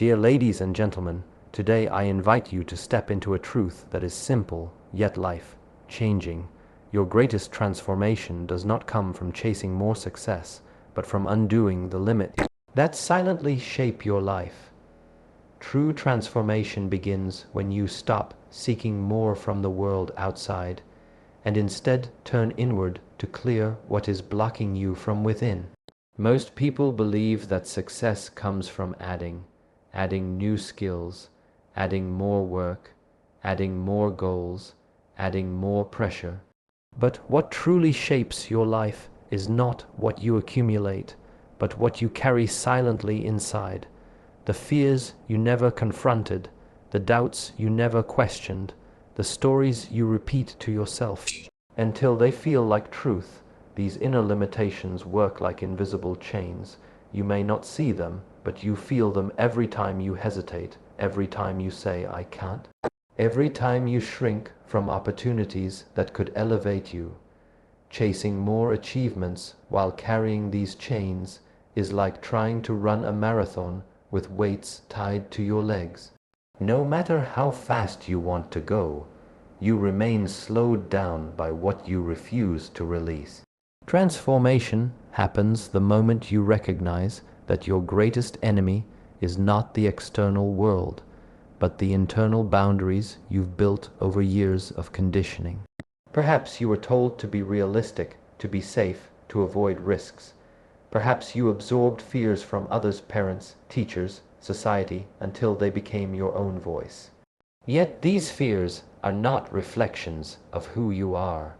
Dear ladies and gentlemen, today I invite you to step into a truth that is simple, yet life-changing. Your greatest transformation does not come from chasing more success, but from undoing the limits that silently shape your life. True transformation begins when you stop seeking more from the world outside and instead turn inward to clear what is blocking you from within. Most people believe that success comes from adding new skills, adding more work, adding more goals, adding more pressure. But what truly shapes your life is not what you accumulate, but what you carry silently inside. The fears you never confronted, the doubts you never questioned, the stories you repeat to yourself until they feel like truth. These inner limitations work like invisible chains. You may not see them, but you feel them every time you hesitate, every time you say, "I can't," every time you shrink from opportunities that could elevate you. Chasing more achievements while carrying these chains is like trying to run a marathon with weights tied to your legs. No matter how fast you want to go, you remain slowed down by what you refuse to release. Transformation happens the moment you recognize that your greatest enemy is not the external world, but the internal boundaries you've built over years of conditioning. Perhaps you were told to be realistic, to be safe, to avoid risks. Perhaps you absorbed fears from others' parents, teachers, society, until they became your own voice. Yet these fears are not reflections of who you are.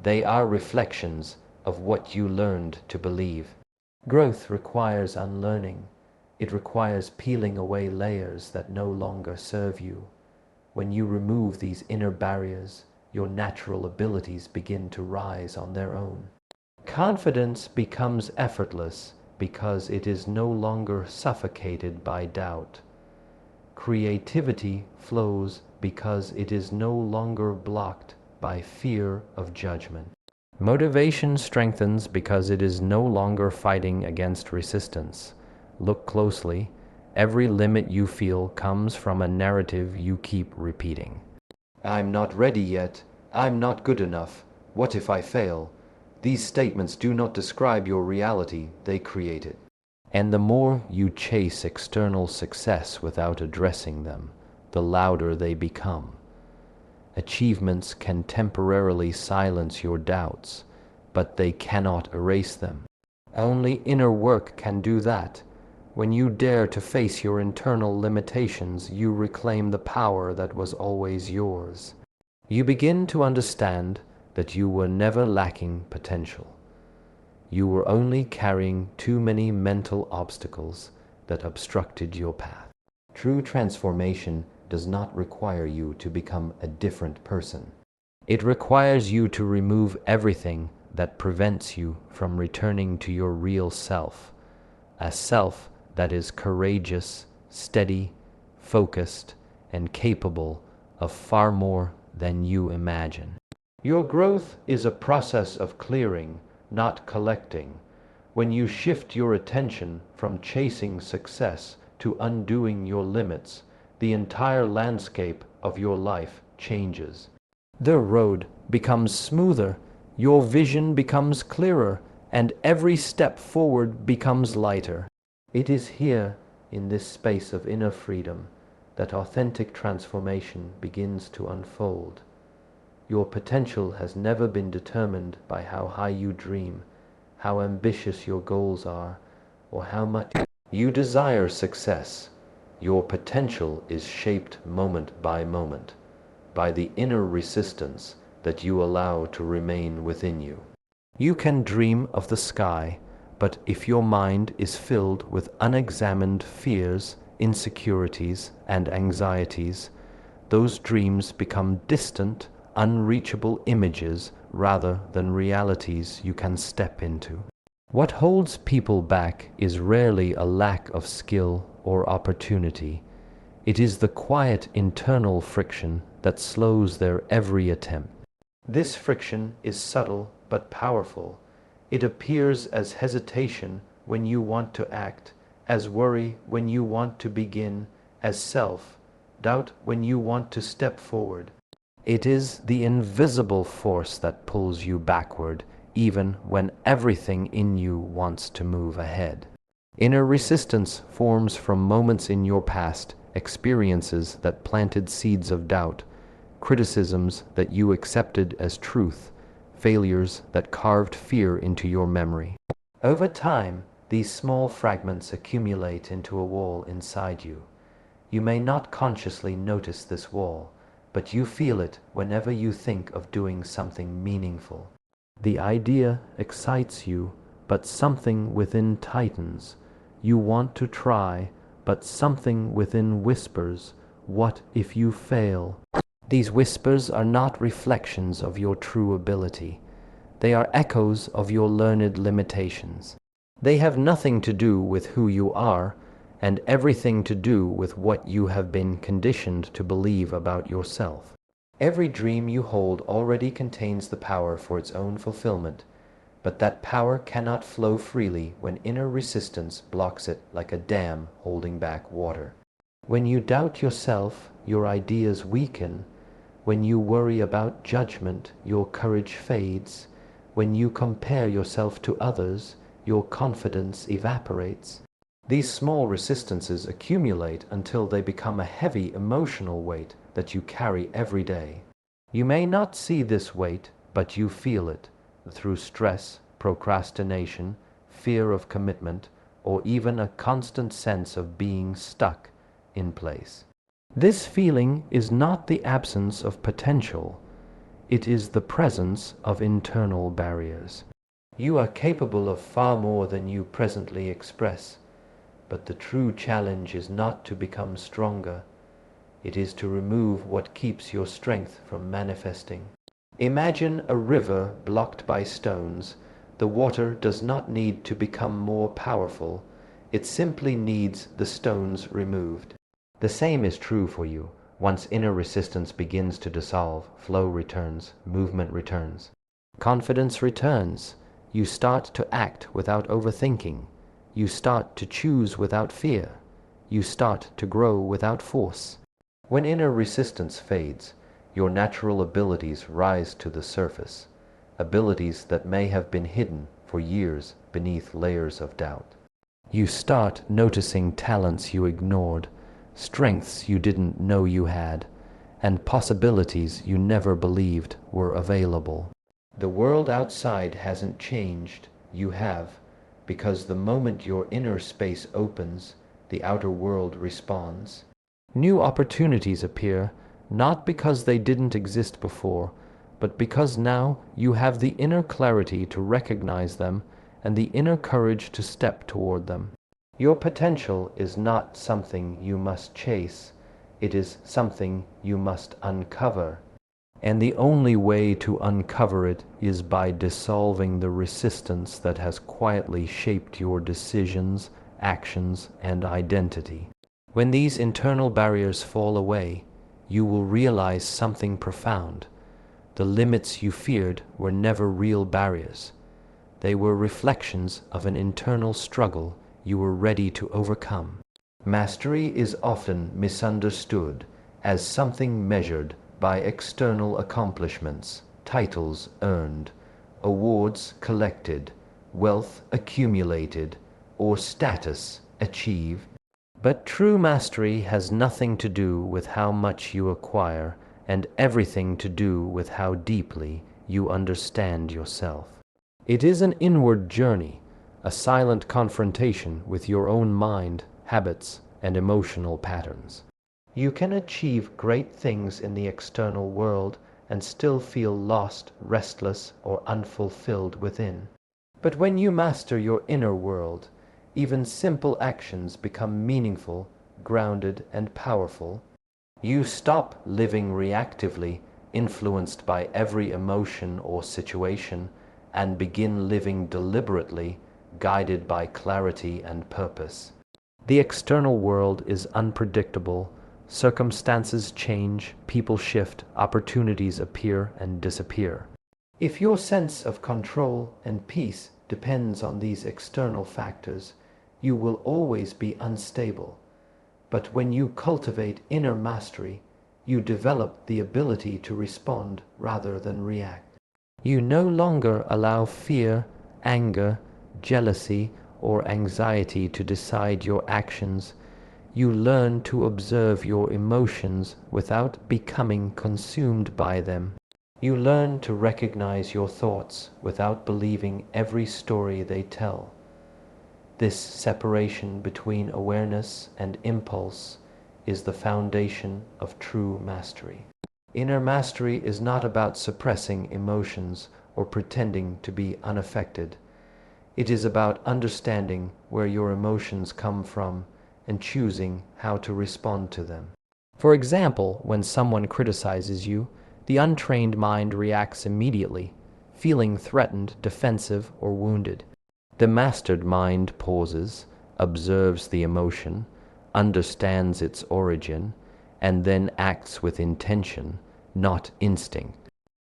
They are reflections of what you learned to believe. Growth requires unlearning. It requires peeling away layers that no longer serve you. When you remove these inner barriers, your natural abilities begin to rise on their own. Confidence becomes effortless because it is no longer suffocated by doubt. Creativity flows because it is no longer blocked by fear of judgment. Motivation strengthens because it is no longer fighting against resistance. Look closely. Every limit you feel comes from a narrative you keep repeating. "I'm not ready yet. I'm not good enough. What if I fail?" These statements do not describe your reality, they create it. And the more you chase external success without addressing them, the louder they become. Achievements can temporarily silence your doubts, but they cannot erase them. Only inner work can do that. When you dare to face your internal limitations, you reclaim the power that was always yours. You begin to understand that you were never lacking potential. You were only carrying too many mental obstacles that obstructed your path. True transformation does not require you to become a different person. It requires you to remove everything that prevents you from returning to your real self, a self that is courageous, steady, focused, and capable of far more than you imagine. Your growth is a process of clearing, not collecting. When you shift your attention from chasing success to undoing your limits, the entire landscape of your life changes. The road becomes smoother, your vision becomes clearer, and every step forward becomes lighter. It is here, in this space of inner freedom, that authentic transformation begins to unfold. Your potential has never been determined by how high you dream, how ambitious your goals are, or how much you desire success. Your potential is shaped moment by moment by the inner resistance that you allow to remain within you. You can dream of the sky, but if your mind is filled with unexamined fears, insecurities, and anxieties, those dreams become distant, unreachable images rather than realities you can step into. What holds people back is rarely a lack of skill or opportunity. It is the quiet internal friction that slows their every attempt. This friction is subtle but powerful. It appears as hesitation when you want to act, as worry when you want to begin, as self, doubt when you want to step forward. It is the invisible force that pulls you backward, even when everything in you wants to move ahead. Inner resistance forms from moments in your past, experiences that planted seeds of doubt, criticisms that you accepted as truth, failures that carved fear into your memory. Over time, these small fragments accumulate into a wall inside you. You may not consciously notice this wall, but you feel it whenever you think of doing something meaningful. The idea excites you, but something within tightens. You want to try, but something within whispers, "What if you fail?" These whispers are not reflections of your true ability. They are echoes of your learned limitations. They have nothing to do with who you are, and everything to do with what you have been conditioned to believe about yourself. Every dream you hold already contains the power for its own fulfillment, but that power cannot flow freely when inner resistance blocks it like a dam holding back water. When you doubt yourself, your ideas weaken. When you worry about judgment, your courage fades. When you compare yourself to others, your confidence evaporates. These small resistances accumulate until they become a heavy emotional weight that you carry every day. You may not see this weight, but you feel it through stress, procrastination, fear of commitment, or even a constant sense of being stuck in place. This feeling is not the absence of potential. It is the presence of internal barriers. You are capable of far more than you presently express, but the true challenge is not to become stronger. It is to remove what keeps your strength from manifesting. Imagine a river blocked by stones. The water does not need to become more powerful. It simply needs the stones removed. The same is true for you. Once inner resistance begins to dissolve, flow returns, movement returns. Confidence returns. You start to act without overthinking. You start to choose without fear. You start to grow without force. When inner resistance fades, your natural abilities rise to the surface, abilities that may have been hidden for years beneath layers of doubt. You start noticing talents you ignored, strengths you didn't know you had, and possibilities you never believed were available. The world outside hasn't changed, you have, because the moment your inner space opens, the outer world responds. New opportunities appear, not because they didn't exist before, but because now you have the inner clarity to recognize them and the inner courage to step toward them. Your potential is not something you must chase, it is something you must uncover. And the only way to uncover it is by dissolving the resistance that has quietly shaped your decisions, actions, and identity. When these internal barriers fall away, you will realize something profound. The limits you feared were never real barriers. They were reflections of an internal struggle you were ready to overcome. Mastery is often misunderstood as something measured by external accomplishments, titles earned, awards collected, wealth accumulated, or status achieved. But true mastery has nothing to do with how much you acquire and everything to do with how deeply you understand yourself. It is an inward journey, a silent confrontation with your own mind, habits, and emotional patterns. You can achieve great things in the external world and still feel lost, restless, or unfulfilled within. But when you master your inner world, even simple actions become meaningful, grounded, and powerful. You stop living reactively, influenced by every emotion or situation, and begin living deliberately, guided by clarity and purpose. The external world is unpredictable. Circumstances change, people shift, opportunities appear and disappear. If your sense of control and peace depends on these external factors, you will always be unstable. But when you cultivate inner mastery, you develop the ability to respond rather than react. You no longer allow fear, anger, jealousy, or anxiety to decide your actions. You learn to observe your emotions without becoming consumed by them. You learn to recognize your thoughts without believing every story they tell. This separation between awareness and impulse is the foundation of true mastery. Inner mastery is not about suppressing emotions or pretending to be unaffected. It is about understanding where your emotions come from and choosing how to respond to them. For example, when someone criticizes you, the untrained mind reacts immediately, feeling threatened, defensive, or wounded. The mastered mind pauses, observes the emotion, understands its origin, and then acts with intention, not instinct.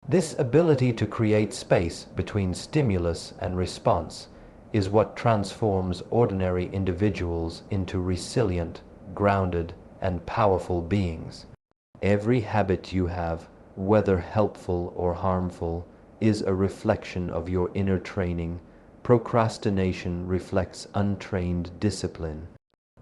This ability to create space between stimulus and response is what transforms ordinary individuals into resilient, grounded, and powerful beings. Every habit you have, whether helpful or harmful, is a reflection of your inner training. Procrastination reflects untrained discipline.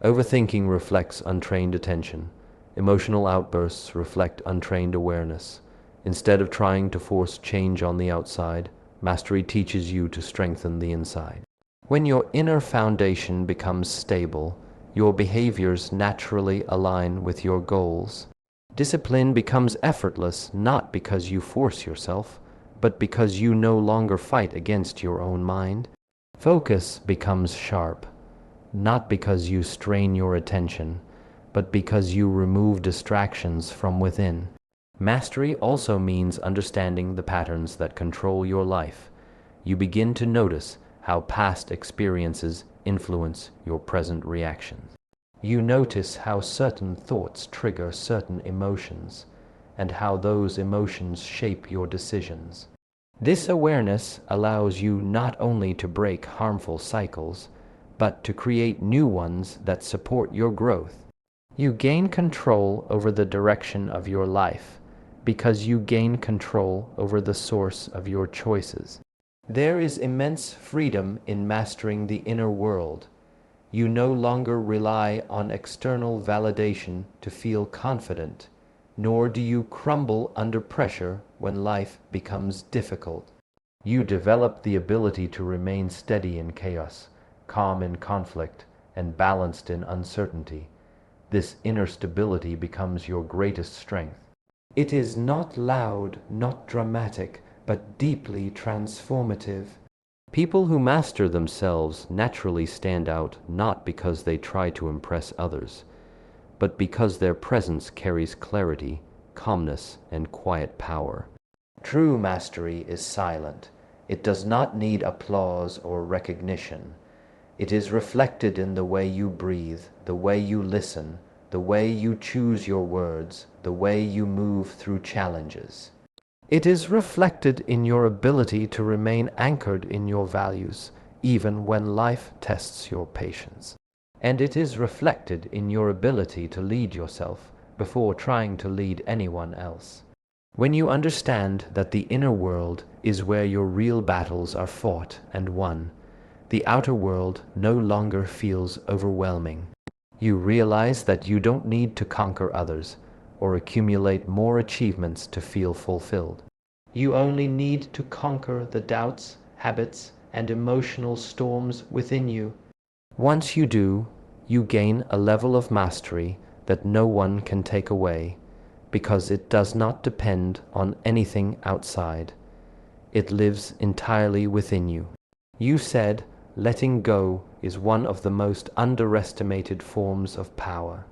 Overthinking reflects untrained attention. Emotional outbursts reflect untrained awareness. Instead of trying to force change on the outside, mastery teaches you to strengthen the inside. When your inner foundation becomes stable, your behaviors naturally align with your goals. Discipline becomes effortless not because you force yourself, but because you no longer fight against your own mind. Focus becomes sharp, not because you strain your attention, but because you remove distractions from within. Mastery also means understanding the patterns that control your life. You begin to notice how past experiences influence your present reactions. You notice how certain thoughts trigger certain emotions, and how those emotions shape your decisions. This awareness allows you not only to break harmful cycles, but to create new ones that support your growth. You gain control over the direction of your life because you gain control over the source of your choices. There is immense freedom in mastering the inner world. You no longer rely on external validation to feel confident, nor do you crumble under pressure when life becomes difficult. You develop the ability to remain steady in chaos, calm in conflict, and balanced in uncertainty. This inner stability becomes your greatest strength. It is not loud, not dramatic, but deeply transformative. People who master themselves naturally stand out not because they try to impress others, but because their presence carries clarity, calmness, and quiet power. True mastery is silent. It does not need applause or recognition. It is reflected in the way you breathe, the way you listen, the way you choose your words, the way you move through challenges. It is reflected in your ability to remain anchored in your values, even when life tests your patience. And it is reflected in your ability to lead yourself before trying to lead anyone else. When you understand that the inner world is where your real battles are fought and won, the outer world no longer feels overwhelming. You realize that you don't need to conquer others or accumulate more achievements to feel fulfilled. You only need to conquer the doubts, habits, and emotional storms within you. Once you do, you gain a level of mastery that no one can take away, because it does not depend on anything outside. It lives entirely within you. You said, letting go is one of the most underestimated forms of power.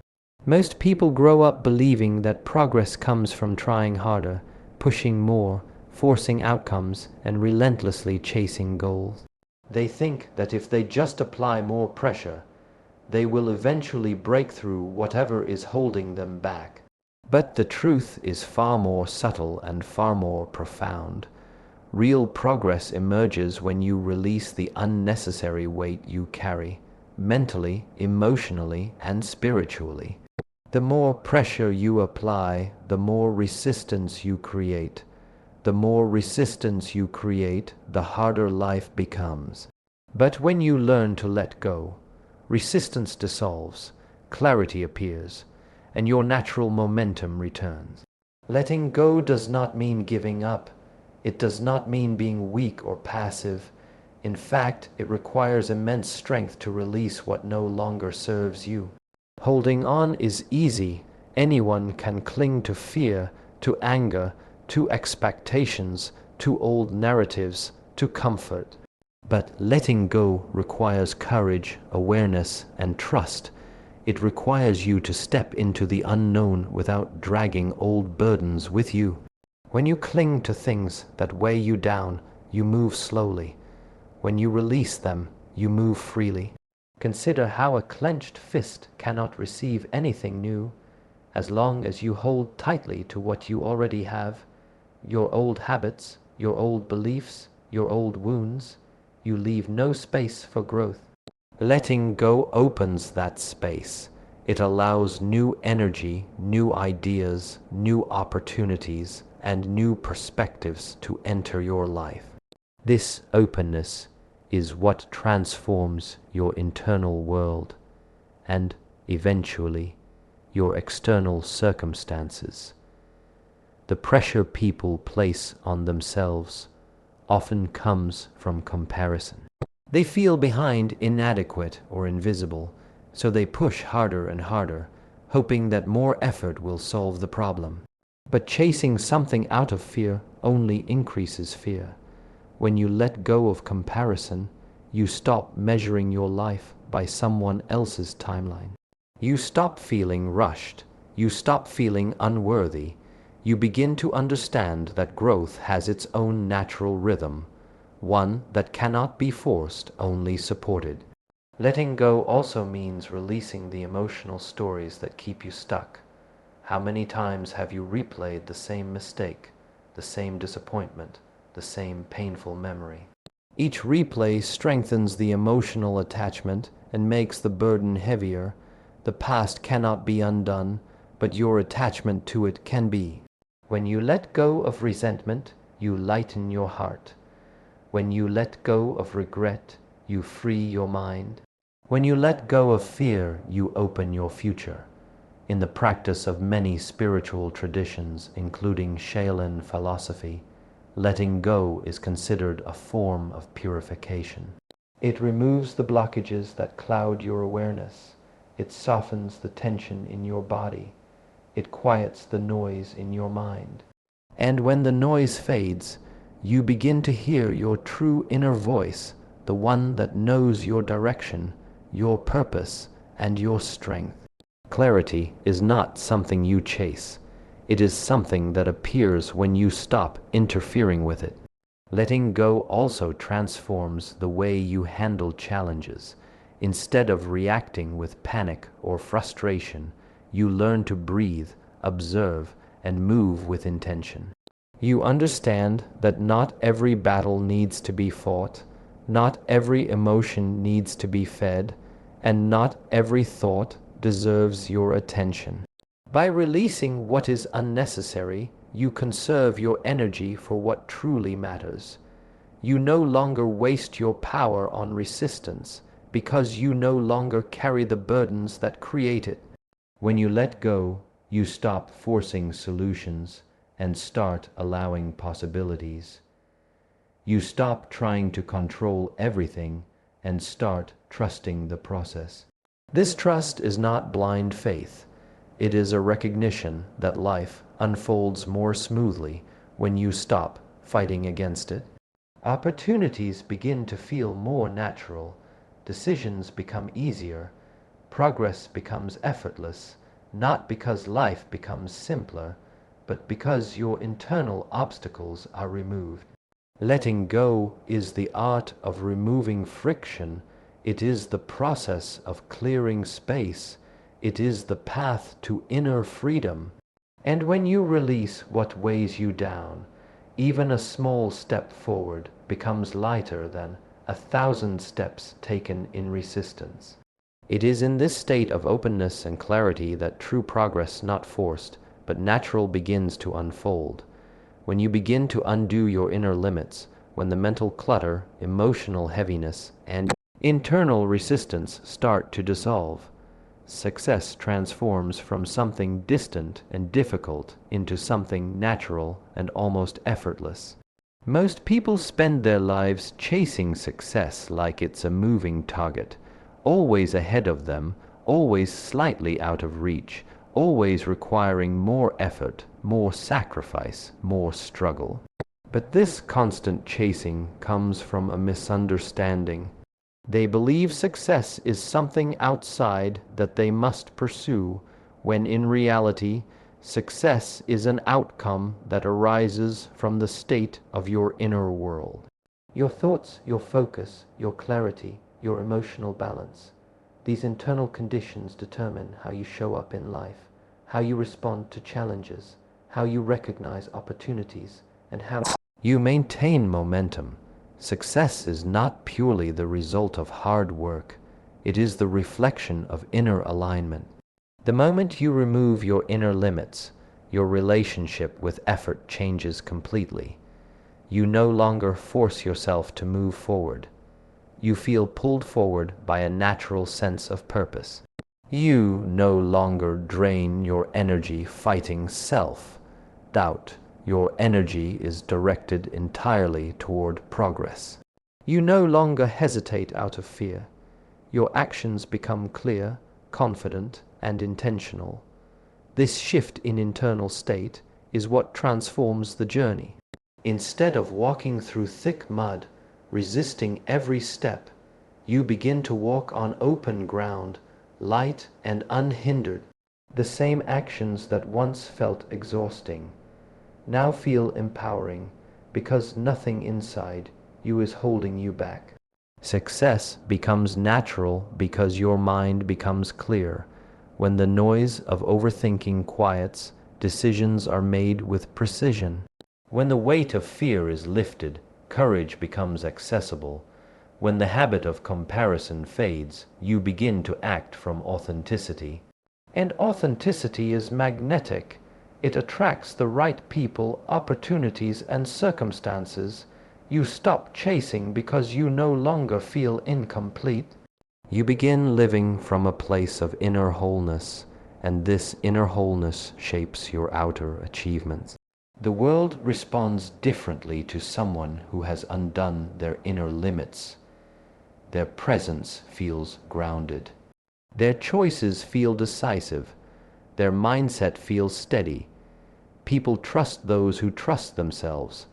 Most people grow up believing that progress comes from trying harder, pushing more, forcing outcomes, and relentlessly chasing goals. They think that if they just apply more pressure, they will eventually break through whatever is holding them back. But the truth is far more subtle and far more profound. Real progress emerges when you release the unnecessary weight you carry, mentally, emotionally, and spiritually. The more pressure you apply, the more resistance you create. The more resistance you create, the harder life becomes. But when you learn to let go, resistance dissolves, clarity appears, and your natural momentum returns. Letting go does not mean giving up. It does not mean being weak or passive. In fact, it requires immense strength to release what no longer serves you. Holding on is easy. Anyone can cling to fear, to anger, to expectations, to old narratives, to comfort. But letting go requires courage, awareness, and trust. It requires you to step into the unknown without dragging old burdens with you. When you cling to things that weigh you down, you move slowly. When you release them, you move freely. Consider how a clenched fist cannot receive anything new. As long as you hold tightly to what you already have, your old habits, your old beliefs, your old wounds, you leave no space for growth. Letting go opens that space. It allows new energy, new ideas, new opportunities, and new perspectives to enter your life. This openness is what transforms your internal world and, eventually, your external circumstances. The pressure people place on themselves often comes from comparison. They feel behind, inadequate, or invisible, so they push harder and harder, hoping that more effort will solve the problem. But chasing something out of fear only increases fear. When you let go of comparison, you stop measuring your life by someone else's timeline. You stop feeling rushed. You stop feeling unworthy. You begin to understand that growth has its own natural rhythm, one that cannot be forced, only supported. Letting go also means releasing the emotional stories that keep you stuck. How many times have you replayed the same mistake, the same disappointment, the same painful memory? Each replay strengthens the emotional attachment and makes the burden heavier. The past cannot be undone, but your attachment to it can be. When you let go of resentment, you lighten your heart. When you let go of regret, you free your mind. When you let go of fear, you open your future. In the practice of many spiritual traditions, including Shaolin philosophy, letting go is considered a form of purification. It removes the blockages that cloud your awareness. It softens the tension in your body. It quiets the noise in your mind. And when the noise fades, you begin to hear your true inner voice, the one that knows your direction, your purpose, and your strength. Clarity is not something you chase. It is something that appears when you stop interfering with it. Letting go also transforms the way you handle challenges. Instead of reacting with panic or frustration, you learn to breathe, observe, and move with intention. You understand that not every battle needs to be fought, not every emotion needs to be fed, and not every thought deserves your attention. By releasing what is unnecessary, you conserve your energy for what truly matters. You no longer waste your power on resistance because you no longer carry the burdens that create it. When you let go, you stop forcing solutions and start allowing possibilities. You stop trying to control everything and start trusting the process. This trust is not blind faith. It is a recognition that life unfolds more smoothly when you stop fighting against it. Opportunities begin to feel more natural. Decisions become easier. Progress becomes effortless, not because life becomes simpler, but because your internal obstacles are removed. Letting go is the art of removing friction. It is the process of clearing space. It is the path to inner freedom. And when you release what weighs you down, even a small step forward becomes lighter than 1,000 steps taken in resistance. It is in this state of openness and clarity that true progress, not forced, but natural, begins to unfold. When you begin to undo your inner limits, when the mental clutter, emotional heaviness, and internal resistance start to dissolve, success transforms from something distant and difficult into something natural and almost effortless. Most people spend their lives chasing success like it's a moving target, always ahead of them, always slightly out of reach, always requiring more effort, more sacrifice, more struggle. But this constant chasing comes from a misunderstanding. They believe success is something outside that they must pursue, when in reality, success is an outcome that arises from the state of your inner world. Your thoughts, your focus, your clarity, your emotional balance. These internal conditions determine how you show up in life, how you respond to challenges, how you recognize opportunities, and how you maintain momentum. Success is not purely the result of hard work. It is the reflection of inner alignment. The moment you remove your inner limits, your relationship with effort changes completely. You no longer force yourself to move forward. You feel pulled forward by a natural sense of purpose. You no longer drain your energy fighting self-doubt. Your energy is directed entirely toward progress. You no longer hesitate out of fear. Your actions become clear, confident, and intentional. This shift in internal state is what transforms the journey. Instead of walking through thick mud, resisting every step, you begin to walk on open ground, light and unhindered. The same actions that once felt exhausting now feel empowering, because nothing inside you is holding you back. Success becomes natural because your mind becomes clear. When the noise of overthinking quiets, decisions are made with precision. When the weight of fear is lifted, courage becomes accessible. When the habit of comparison fades, you begin to act from authenticity. And authenticity is magnetic. It attracts the right people, opportunities, and circumstances. You stop chasing because you no longer feel incomplete. You begin living from a place of inner wholeness, and this inner wholeness shapes your outer achievements. The world responds differently to someone who has undone their inner limits. Their presence feels grounded. Their choices feel decisive. Their mindset feels steady. People trust those who trust themselves.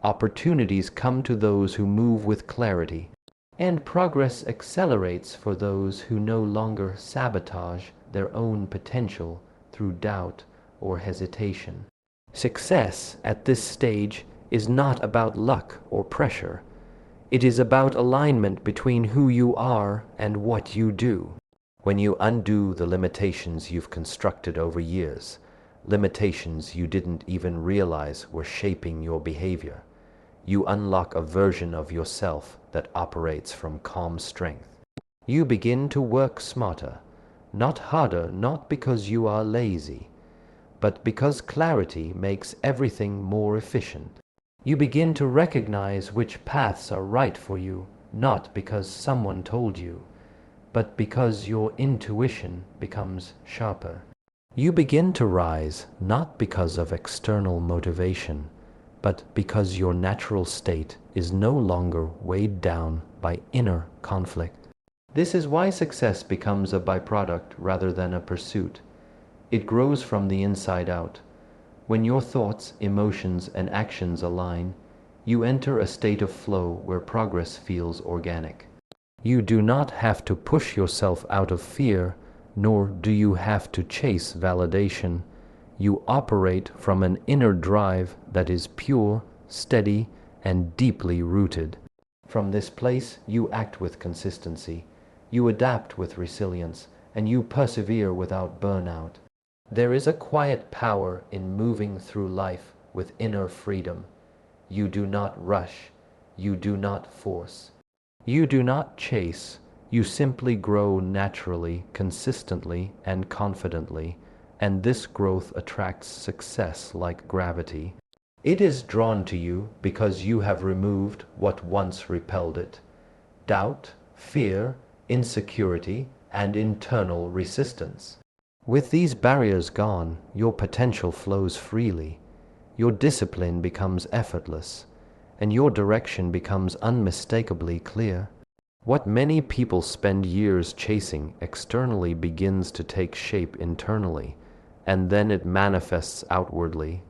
Opportunities come to those who move with clarity. And progress accelerates for those who no longer sabotage their own potential through doubt or hesitation. Success at this stage is not about luck or pressure. It is about alignment between who you are and what you do. When you undo the limitations you've constructed over years, limitations you didn't even realize were shaping your behavior, you unlock a version of yourself that operates from calm strength. You begin to work smarter, not harder, not because you are lazy, but because clarity makes everything more efficient. You begin to recognize which paths are right for you, not because someone told you, but because your intuition becomes sharper. You begin to rise not because of external motivation, but because your natural state is no longer weighed down by inner conflict. This is why success becomes a byproduct rather than a pursuit. It grows from the inside out. When your thoughts, emotions, and actions align, you enter a state of flow where progress feels organic. You do not have to push yourself out of fear, nor do you have to chase validation. You operate from an inner drive that is pure, steady, and deeply rooted. From this place, you act with consistency, you adapt with resilience, and you persevere without burnout. There is a quiet power in moving through life with inner freedom. You do not rush, you do not force, you do not chase, You simply grow naturally, consistently, and confidently, and this growth attracts success like gravity. It is drawn to you because you have removed what once repelled it: doubt, fear, insecurity, and internal resistance. With these barriers gone, your potential flows freely, your discipline becomes effortless, and your direction becomes unmistakably clear. What many people spend years chasing externally begins to take shape internally, and then it manifests outwardly.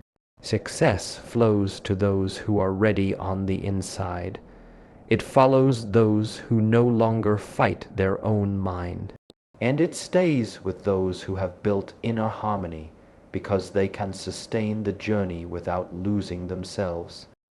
Success flows to those who are ready on the inside. It follows those who no longer fight their own mind. And it stays with those who have built inner harmony, because they can sustain the journey without losing themselves.